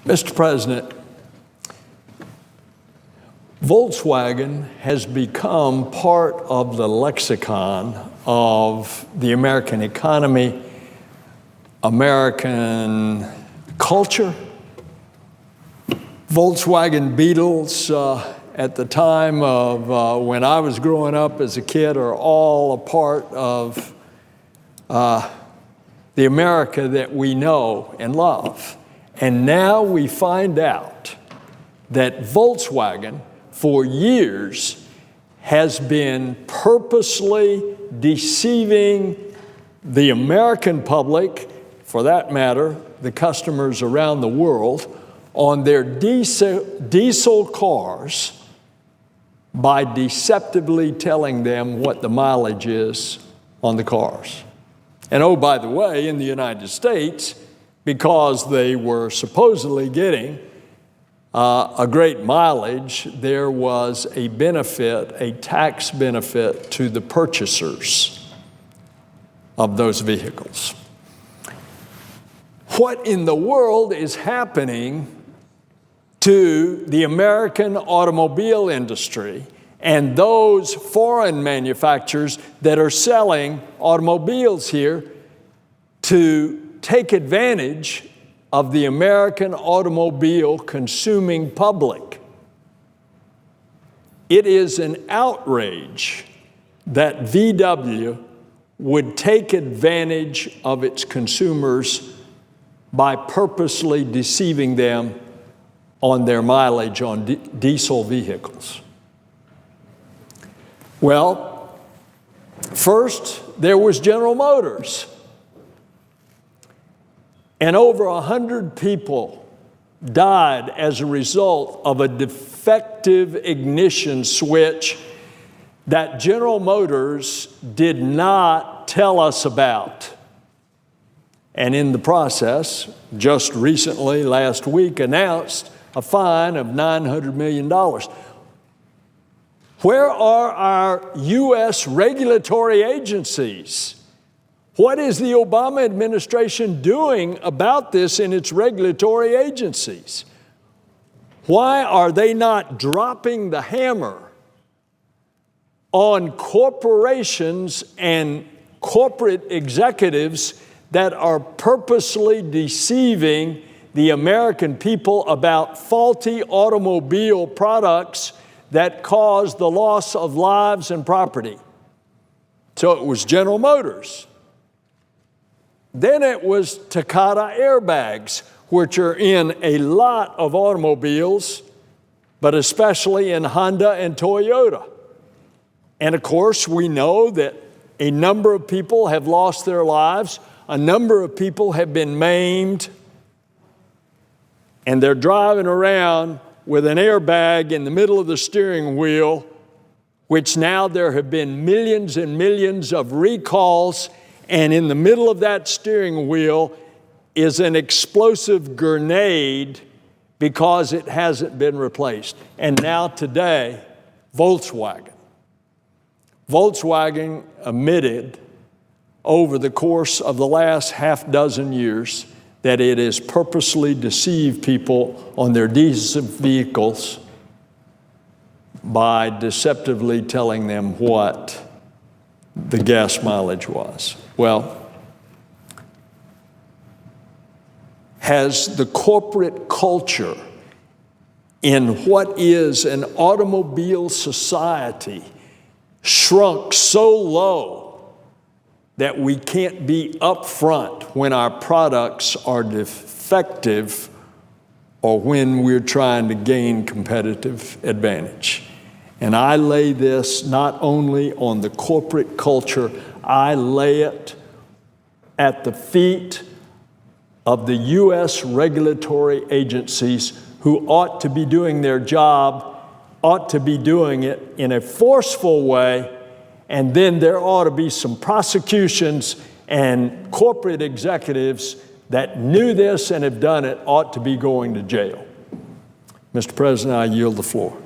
Mr. President, Volkswagen has become part of the lexicon of the American economy, American culture. Volkswagen Beetles at the time of when I was growing up as a kid are all a part of the America that we know and love. And now we find out that Volkswagen, for years, has been purposely deceiving the American public, for that matter, the customers around the world, on their diesel cars by deceptively telling them what the mileage is on the cars. And oh, by the way, in the United States, because they were supposedly getting a great mileage, there was a benefit, a tax benefit to the purchasers of those vehicles. What in the world is happening to the American automobile industry and those foreign manufacturers that are selling automobiles here to take advantage of the American automobile consuming public? It is an outrage that VW would take advantage of its consumers by purposely deceiving them on their mileage on diesel vehicles. Well, first there was General Motors. And over 100 people died as a result of a defective ignition switch that General Motors did not tell us about. And in the process, just recently, last week, announced a fine of $900 million. Where are our U.S. regulatory agencies? What is the Obama administration doing about this in its regulatory agencies? Why are they not dropping the hammer on corporations and corporate executives that are purposely deceiving the American people about faulty automobile products that cause the loss of lives and property? So it was General Motors. Then it was Takata airbags, which are in a lot of automobiles, but especially in Honda and Toyota. And of course, we know that a number of people have lost their lives, a number of people have been maimed, and they're driving around with an airbag in the middle of the steering wheel, which now there have been millions and millions of recalls. And in the middle of that steering wheel is an explosive grenade because it hasn't been replaced. And now today, Volkswagen admitted over the course of the last half dozen years that it has purposely deceived people on their diesel vehicles by deceptively telling them what the gas mileage was. Well, has the corporate culture in what is an automobile society shrunk so low that we can't be upfront when our products are defective or when we're trying to gain competitive advantage? And I lay this not only on the corporate culture, I lay it at the feet of the U.S. regulatory agencies who ought to be doing their job, ought to be doing it in a forceful way, and then there ought to be some prosecutions, and corporate executives that knew this and have done it ought to be going to jail. Mr. President, I yield the floor.